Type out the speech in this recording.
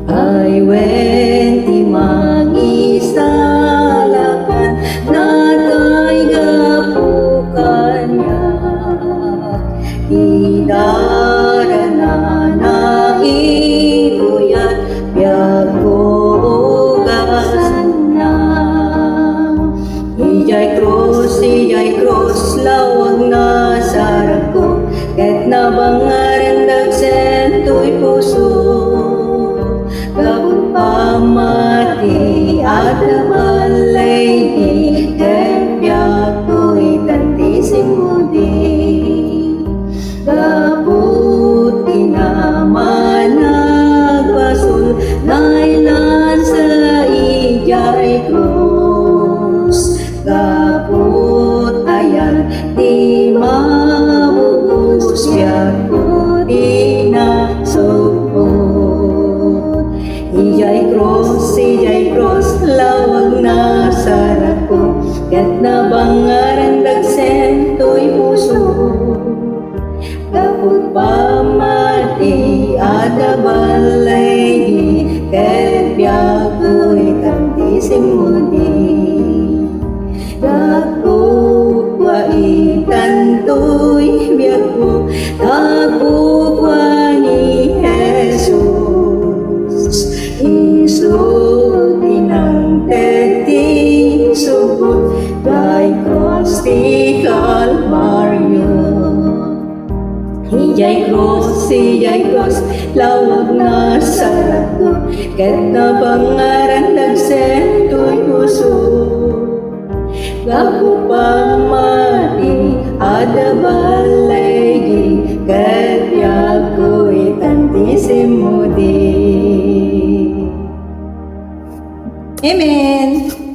I went mangisalakan natay gapukan niya idarana na ibuyan biag ko ugasan na Ijay Cruz lawag na sarap ko ket nabangaran dagsentoy puso Gabong pamati at balay di Kepyak ko'y tantisin mo di Gabot inaman nagbasul Nailan sa Ijay Cruz Gabot ayan di mabubus Biyak ko di nasupot Ijay Cruz, lawag na sarap ko Ket nabangaran dagsentoy puso Gapot pamati ada balay di Ket biag ko'y tantisim mo di Dako waitan to'y biag ko Dako ni Jesus Isu tinang teti subut Dai cross di Calvario Ijay Cruz, lawag na sarap ko Ket nabangaran dagsentoy puso Gapu pamati ada balay di Ket biag ko'y tantisim mo di Amen.